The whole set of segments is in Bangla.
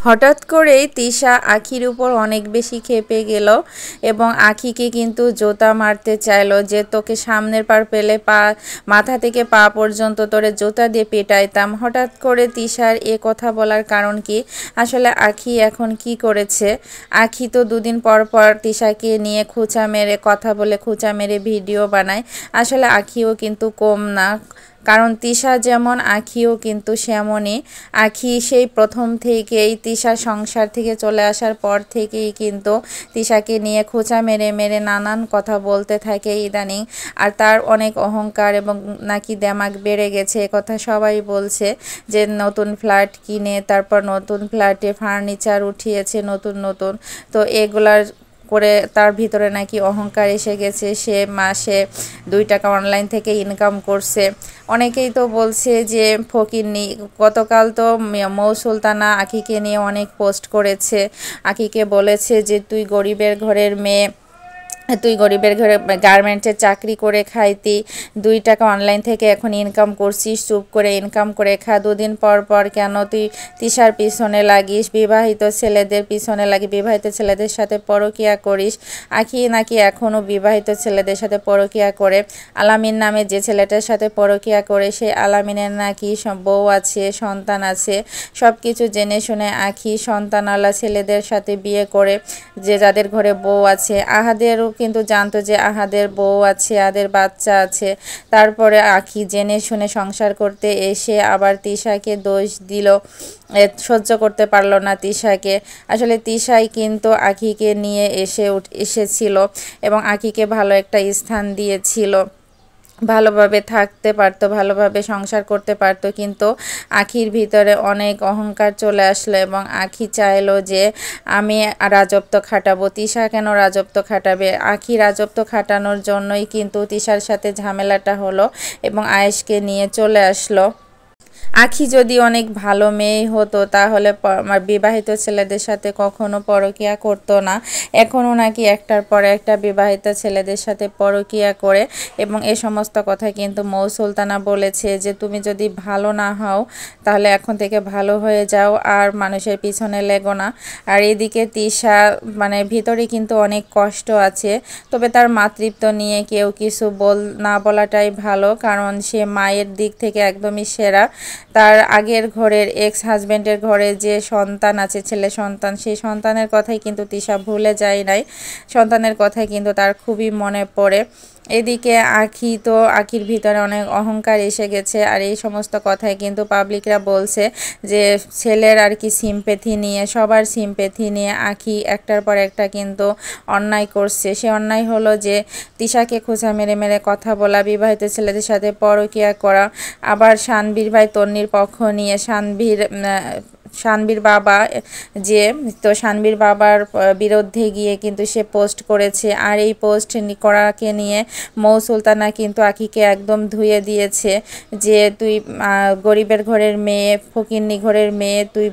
হঠাৎ করেই তিশা আখির উপর অনেক বেশি ক্ষেপে গেল এবং আখিকে কিন্তু জোতা মারতে চাইলো যে তোকে সামনের পার পেলে মাথা থেকে পা পর্যন্ত তোরে জোতা দিয়ে পেটাইতাম। হঠাৎ করে তিশার এ কথা বলার কারণ কি? আসলে আখি এখন কি করেছে? আখি তো দুদিন পর পর তিশাকে নিয়ে খোঁচা মেরে কথা বলে খোঁচা মেরে ভিডিও বানায়। আসলে আখিও কিন্তু কম না, কারণ তিশা যেমন আখিও কিন্তু সেমনই। আখি সেই প্রথম থেকেই তিশা সংসার থেকে চলে আসার পর থেকেই কিন্তু তিশাকে নিয়ে খোঁচা মেরে মেরে নানান কথা বলতে থাকে ইদানিং। আর তার অনেক অহংকার এবং নাকি দেমাগ বেড়ে গেছে, কথা সবাই বলছে যে নতুন ফ্ল্যাট কিনে তারপর নতুন ফ্ল্যাটে ফার্নিচার উঠিয়েছে নতুন নতুন, তো এগুলার করে তার ভিতরে নাকি অহংকার এসে গেছে। সে মাসে 2 টাকা অনলাইন থেকে ইনকাম করছে। অনেকেই তো বলছে যে ফকিন্নি। গতকাল তো মৌ সুলতানা আখিকে নিয়ে অনেক পোস্ট করেছে, আখিকে বলেছে যে তুই গরিবের ঘরের মেয়ে, তুই গরিবের ঘরে গার্মেন্টসে চাকরি করে খাইতি, 2 টাকা অনলাইন থেকে এখন ইনকাম করছিস, চুপ করে ইনকাম করে খা। 2 দিন পর পর কেন তুই তিশার পিছনে লাগিস, বিবাহিত ছেলেদের পিছনে লাগি, বিবাহিত ছেলেদের সাথে পরকিয়া করিস। আখি নাকি এখনও বিবাহিত ছেলেদের সাথে পরকিয়া করে। আলামিন নামে যে ছেলেটার সাথে পরকিয়া করে সেই আলামিনের নাকি বউ আছে, সন্তান আছে। সব কিছু জেনে শুনে আখি সন্তানওয়ালা ছেলেদের সাথে বিয়ে করে, যে যাদের ঘরে বউ আছে। আহাদেরও কিন্তু জানতো যে আহাদের বউ আছে, আহাদের বাচ্চা আছে, তারপরে আখি জেনে শুনে সংসার করতে এসে আবার তিশাকে দোষ দিল, সহ্য করতে পারলো না তিশাকে। আসলে তিশাই কিন্তু আখিকে নিয়ে এসেছিল এবং আখিকে ভালো একটা স্থান দিয়েছিল, ভালোভাবে থাকতে পারতো, ভালোভাবে সংসার করতে পারতো, কিন্তু আখির ভিতরে অনেক অহংকার চলে আসলো এবং আখি চাইলো যে আমি রাজত্ব খাটাবো। তিশা কেন রাজত্ব খাটাবে? আখি রাজত্ব খাটানোর জন্যই কিন্তু তিশার সাথে ঝামেলাটা হলো এবং আয়েশকে নিয়ে চলে আসলো। আখি যদি অনেক ভালো মেয়ে হতো তাহলে আমার বিবাহিত ছেলেদের সাথে কখনো পরকিয়া করতো না। এখনও নাকি একটার পর একটা বিবাহিত ছেলেদের সাথে পরকিয়া করে এবং এ সমস্ত কথা কিন্তু মৌ সুলতানা বলেছে যে তুমি যদি ভালো না হও তাহলে এখন থেকে ভালো হয়ে যাও আর মানুষের পিছনে লেগো না। আর এদিকে তিশা মানে ভিতরে কিন্তু অনেক কষ্ট আছে, তবে তার মাতৃত্ব নিয়ে কেউ কিছু না বলাটাই ভালো, কারণ সে মায়ের দিক থেকে একদমই সেরা। তার আগের ঘরের এক্স হাজব্যান্ডের ঘরে যে সন্তান আছে, ছেলে সন্তান, সেই সন্তানের কথাই কিন্তু তিশা ভুলে যায় নাই। সন্তানের কথাই কিন্তু তার খুবই মনে পড়ে। এদিকে আখির ভিতরে অনেক অহংকার এসে গেছে আর এই সমস্ত কথাই কিন্তু পাবলিকরা বলছে যে ছেলের আর কি সিম্প্যাথি নিয়ে, সবার সিম্প্যাথি নিয়ে আখি একটার পর একটা কিন্তু অন্যায় করছে। সে অন্যায় হলো যে তিশাকে খোঁচা মেরে মেরে কথা বলা, বিবাহিত ছেলেদের সাথে পরকিয়া করা, আবার শানবীর ভাই তন্নির পক্ষ নিয়ে শানবীর বাবা যে, তো শানবীর বাবার বিরুদ্ধে গিয়ে কিন্তু সে পোস্ট করেছে। আর এই পোস্ট করাকে নিয়ে মৌ সুলতানা কিন্তু আখিকে একদম ধুয়ে দিয়েছে যে তুই গরিবের ঘরের মেয়ে, ফকিন্নি ঘরের মেয়ে, তুই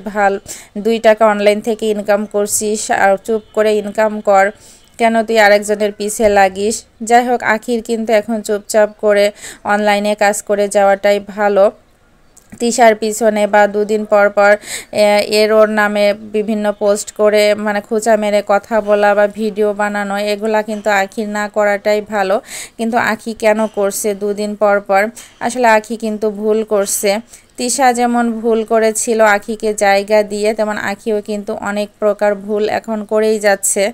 2 টাকা অনলাইন থেকে ইনকাম করছিস, আর চুপ করে ইনকাম কর, কেন তুই আরেকজনের পিছে লাগিস। যাই হোক, আখির কিন্তু এখন চুপচাপ করে অনলাইনে কাজ করে যাওয়াটাই ভালো। তিশার পিছনে বা 2 দিন পর পর ওর নামে বিভিন্ন পোস্ট করে মানে খোঁচা মেরে কথা বলা বা ভিডিও বানানো, এগুলা কিন্তু আখির না করাটাই ভালো। কিন্তু আখি কেন করছে 2 দিন পর পর? আসলে আখি কিন্তু ভুল করছে। তিশা যেমন ভুল করেছিল আখিকে জায়গা দিয়ে, তেমন আখিও কিন্তু অনেক প্রকার ভুল এখন করেই যাচ্ছে।